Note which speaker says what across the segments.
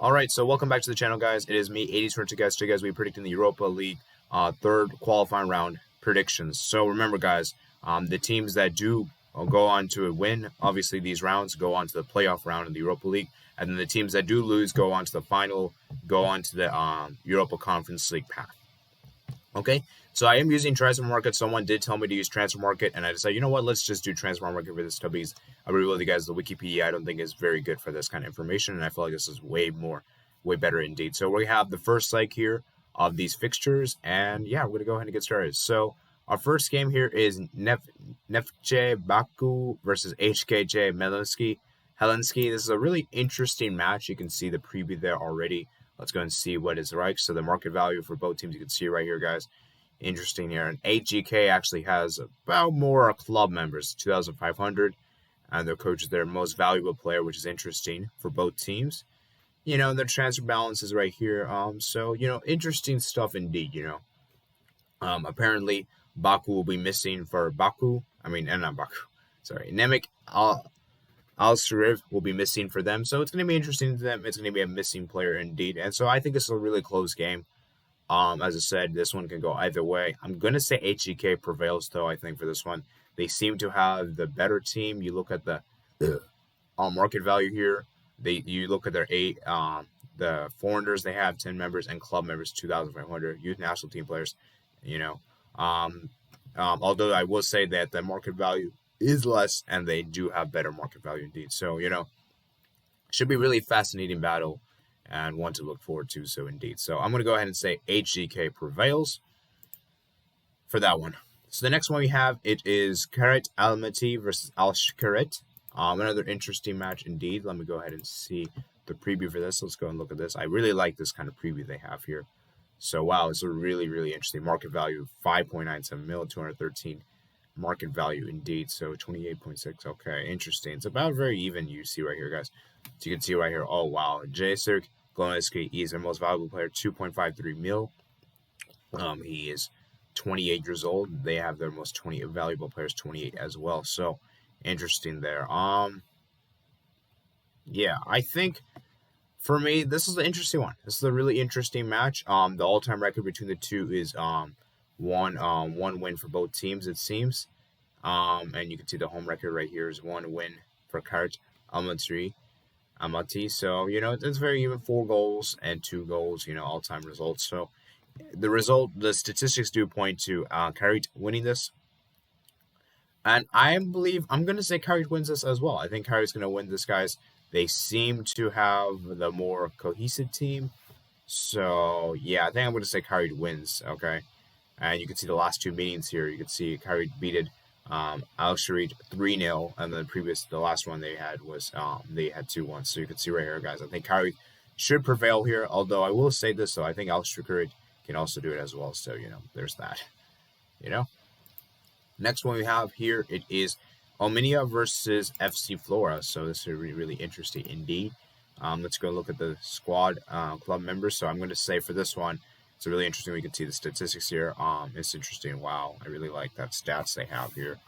Speaker 1: Alright, so welcome back to the channel, guys. It is me, 80s for guys. Today, guys, we're predicting the Europa League third qualifying round predictions. So remember, guys, the teams that do go on to win, obviously, these rounds go on to the playoff round in the Europa League. And then the teams that do lose go on to the final, go on to the Europa Conference League path. Okay, so I am using Transfer Market. Someone did tell me to use Transfer Market, and I decided, you know what, let's just do Transfer Market for this stuff because I'll be real with you guys, the Wikipedia I don't think is very good for this kind of information, and I feel like this is way better indeed. So we have the first leg here of these fixtures, and yeah, we're going to go ahead and get started. So our first game here is Neftche Baku versus HKJ Helsinki. This is a really interesting match. You can see the preview there already. Let's go and see what is right. So the market value for both teams, you can see right here, guys. Interesting here. And HGK actually has about more club members, 2,500. And their coach is their most valuable player, which is interesting for both teams. You know, their transfer balance is right here. So, you know, interesting stuff indeed, you know. Apparently, Baku will be missing for Baku. Not Baku. Sorry. Nemec Al-Sharif will be missing for them. So it's going to be interesting to them. It's going to be a missing player indeed. And so I think it's a really close game. As I said, this one can go either way. I'm going to say HGK prevails, though, I think, for this one. They seem to have the better team. You look at the market value here. You look at their the foreigners they have, 10 members, and club members, 2,500. Youth national team players, you know. Although I will say that the market value is less, and they do have better market value indeed. So, you know, should be really fascinating battle and one to look forward to. So, indeed. So, I'm going to go ahead and say HGK prevails for that one. So, the next one we have, it is Skurit Almaty versus Skurit. Another interesting match indeed. Let me go ahead and see the preview for this. Let's go and look at this. I really like this kind of preview they have here. So, wow, it's a really, really interesting market value, 5.97 mil, 213 market value indeed. So 28.6. Okay, interesting. It's about very even. You see right here, guys. So you can see right here. Oh wow, Jacek Glonetsky is their most valuable player, 2.53 mil. He is 28 years old. They have their most valuable players, 28 as well. So interesting there. Yeah, I think for me this is an interesting one. This is a really interesting match. The all-time record between the two is one win for both teams, it seems. And you can see the home record right here is one win for Skurit Almaty. So, you know, it's very even, 4 goals and 2 goals, you know, all-time results. So the statistics do point to Skurit winning this. And I believe I'm going to say Skurit wins this as well. I think Skurit's going to win this, guys. They seem to have the more cohesive team. So, yeah, I think I'm going to say Skurit wins, okay? And you can see the last 2 meetings here. You can see Skurit beated Al-Sharit 3-0, and the last one they had was they had 2-1. So you can see right here, guys. I think Skurit should prevail here. Although I will say this, though, I think Al-Sharit can also do it as well. So, you know, there's that. You know. Next one we have here, it is Ominia versus FC Flora. So this is really, really interesting indeed. Let's go look at the squad club members. So I'm going to say for this one, it's really interesting. We can see the statistics here. It's interesting. Wow, I really like that stats they have here.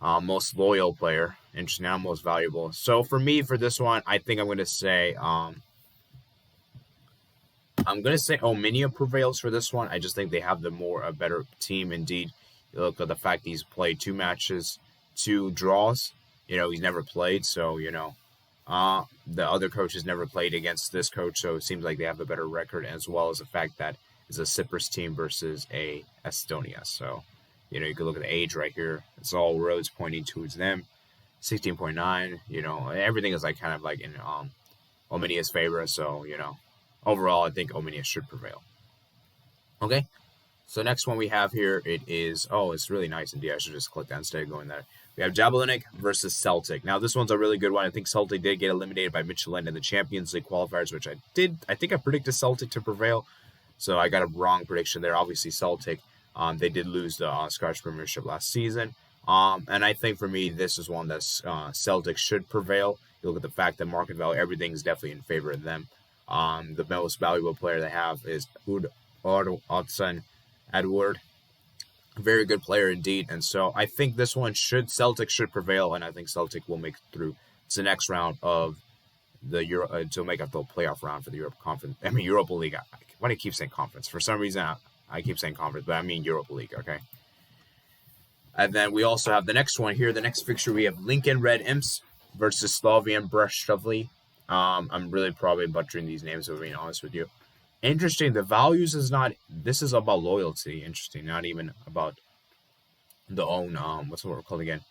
Speaker 1: Most loyal player, interesting. Now most valuable. So for me, for this one, I think I'm going to say Ominia prevails for this one. I just think they have a better team indeed. You look at the fact he's played 2 matches, 2 draws. You know, he's never played, so you know. The other coaches never played against this coach, so it seems like they have a better record, as well as the fact that it's a Cyprus team versus a Estonia. So, you know, you can look at the age right here. It's all roads pointing towards them. 16.9. You know, everything is like kind of like in Ominia's favor. So, you know, overall, I think Ominia should prevail. Okay. So next one we have here, it is, it's really nice indeed. I should just click that instead of going there. We have Javelinic versus Celtic. Now, this one's a really good one. I think Celtic did get eliminated by Michelin in the Champions League qualifiers, which I did. I think I predicted Celtic to prevail. So I got a wrong prediction there. Obviously, Celtic, they did lose the Scottish Premiership last season. And I think for me, this is one that Celtic should prevail. You look at the fact that market value, everything is definitely in favor of them. The most valuable player they have is Odsonne Edward. Very good player indeed. And so I think this one Celtic should prevail, and I think Celtic will make it through to the next round of the Euro to make up the playoff round for the Europa League. Why do I keep saying conference? For some reason, I keep saying conference, but I mean Europa League. Okay. And then we also have the next one here. The next fixture we have Lincoln Red Imps versus Slavian Breštovly. I'm really probably butchering these names, if I'm being honest with you. Interesting. The values is not. This is about loyalty. Interesting. Not even about the own. What's the word called again?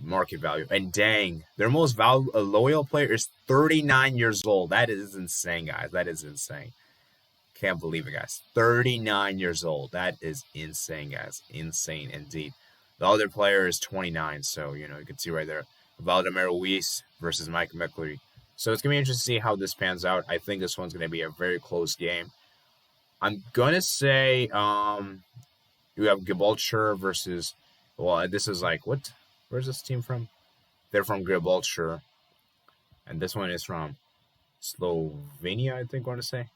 Speaker 1: Market value. And dang, their most loyal player is 39 years old. That is insane, guys. That is insane. Can't believe it, guys. 39 years old. That is insane, guys. Insane indeed. The other player is 29, so, you can see right there. Valdemar Luis versus Mike McCleary. So it's going to be interesting to see how this pans out. I think this one's going to be a very close game. I'm going to say you have Gibraltar versus, well, this is like, what? Where's this team from? They're from Gibraltar. And this one is from Slovenia, I think I want to say.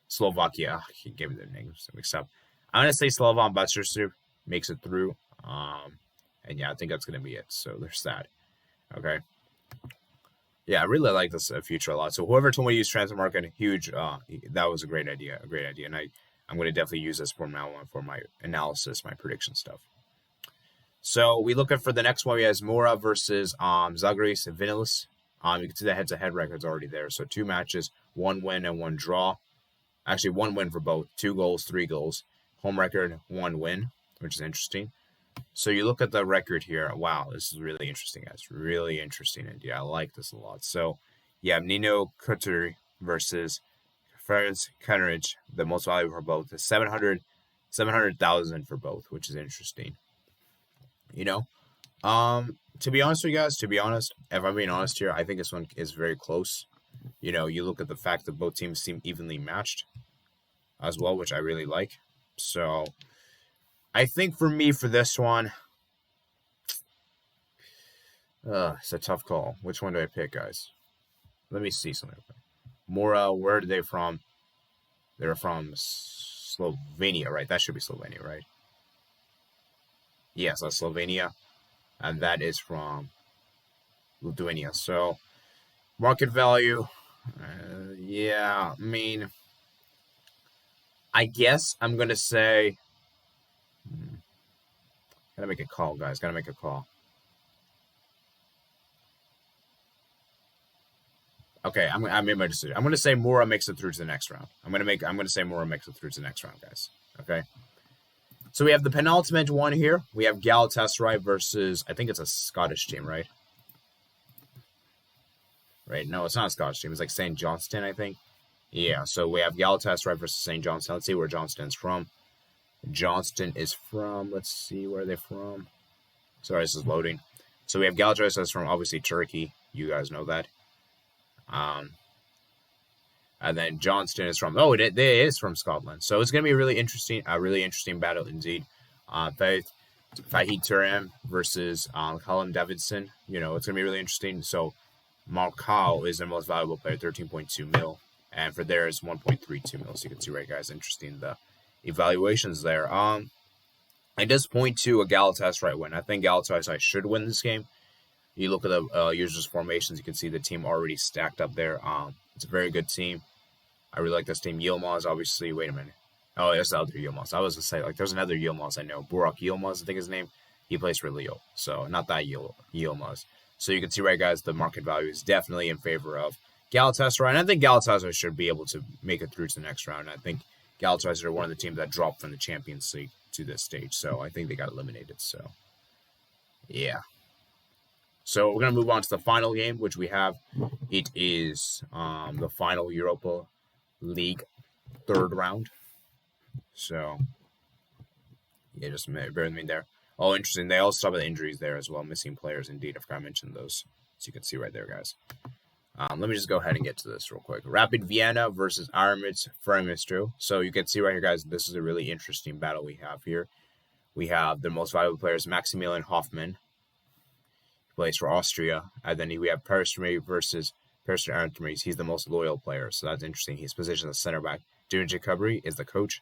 Speaker 1: Slovakia. He gave me their names mixed up. I'm going to say Slovan Bratislava makes it through. And yeah, I think that's going to be it. So there's that. Okay. Yeah, I really like this future a lot. So whoever told me to use transfer market, huge. That was a great idea. A great idea. And I'm going to definitely use this from now on for my analysis, my prediction stuff. So we look at for the next one. We have Mora versus Zagreus and Vinilis. You can see the head-to-head record's already there. So 2 matches, 1 win and 1 draw. Actually, 1 win for both. 2 goals, 3 goals. Home record, 1 win, which is interesting. So you look at the record here. Wow, this is really interesting, guys. Really interesting indeed. I like this a lot. So you have Nino Couture versus Ferenc Kenrich. The most valuable for both is 700,000 for both, which is interesting. To be honest with you guys, if I'm being honest here, I think this one is very close. You look at the fact that both teams seem evenly matched as well, which I really like. So I think for me, for this one, it's a tough call. Which one do I pick, guys? Let me see something. Mora, where are they from? They're from Slovenia, right? That should be Slovenia, right? Yes, that's Slovenia. And that is from Lithuania. So, market value, yeah, I mean, I guess I'm going to say, gotta make a call, guys, gotta make a call. Okay, I made my decision. I'm going to say Mora makes it through to the next round. I'm going to say Mora makes it through to the next round, guys. Okay. So we have the penultimate one here. We have Galatasaray versus, I think it's a Scottish team, right? Right? No, it's not a Scottish team. It's like St. Johnstone, I think. Yeah, so we have Galatasaray versus St. Johnstone. Let's see where Johnston's from. Johnston is from, let's see where they're from. Sorry, this is loading. So we have Galatasaray from, obviously, Turkey. You guys know that. And then Johnston is from, it is from Scotland. So it's going to be a really interesting battle indeed. Fahid Turam versus Callum Davidson. It's going to be really interesting. So Marcal is their most valuable player, 13.2 mil. And for theirs, 1.32 mil. So you can see, right, guys, interesting the evaluations there. It does point to a Galatasaray win. I think Galatasaray should win this game. You look at the users' formations, you can see the team already stacked up there. It's a very good team. I really like this team. Yilmaz, obviously. Wait a minute. Oh, that's the other Yilmaz. I was going to say, there's another Yilmaz I know. Burak Yilmaz, I think his name. He plays for Lille. So, not that Yilmaz. So, you can see, right, guys, the market value is definitely in favor of Galatasaray. And I think Galatasaray should be able to make it through to the next round. I think Galatasaray are one of the teams that dropped from the Champions League to this stage. So, I think they got eliminated. So, yeah. So we're going to move on to the final game, which we have. It is the final Europa League third round. So, yeah, just bear with me there. Oh, interesting. They also talk about injuries there as well. Missing players, indeed. I forgot to mention those. So you can see right there, guys. Let me just go ahead and get to this real quick. Rapid Vienna versus Aramis Fermistro. So you can see right here, guys, this is a really interesting battle we have here. We have the most valuable players, Maximilian Hoffmann. Plays for Austria. And then we have Peristri versus Peristri. He's the most loyal player. So that's interesting. He's positioned as center back. Durin Jakubri is the coach.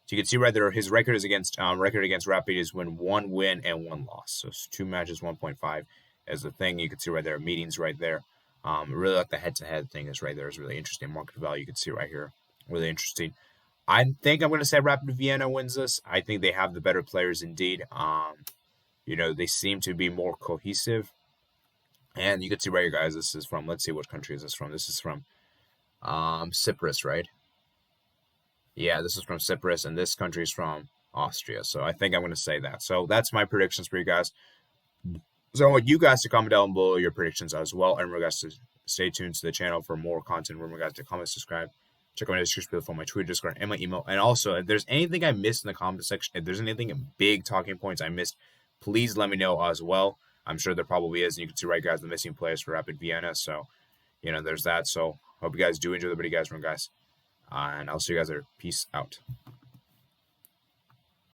Speaker 1: So you can see right there, his record is against Rapid is 1 win and 1 loss. So it's 2 matches, 1.5 as the thing. You can see right there, meetings right there. Really like the head-to-head thing is right there is really interesting. Market value you can see right here, really interesting. I think I'm going to say Rapid Vienna wins this. I think they have the better players indeed. They seem to be more cohesive. And you can see right here, guys, this is from, let's see, what country is this from? This is from Cyprus, right? Yeah, this is from Cyprus, and this country is from Austria. So I think I'm going to say that. So that's my predictions for you guys. So I want you guys to comment down below your predictions as well. And remember, guys, to stay tuned to the channel for more content. Remember, guys, to comment, subscribe. Check out my description for my Twitter, Discord, and my email. And also, if there's anything I missed in the comment section, if there's anything big talking points I missed, please let me know as well. I'm sure there probably is. And you can see, right, guys, the missing players for Rapid Vienna. So, there's that. So, hope you guys do enjoy the video, guys. Remember, guys. And I'll see you guys later. Peace out.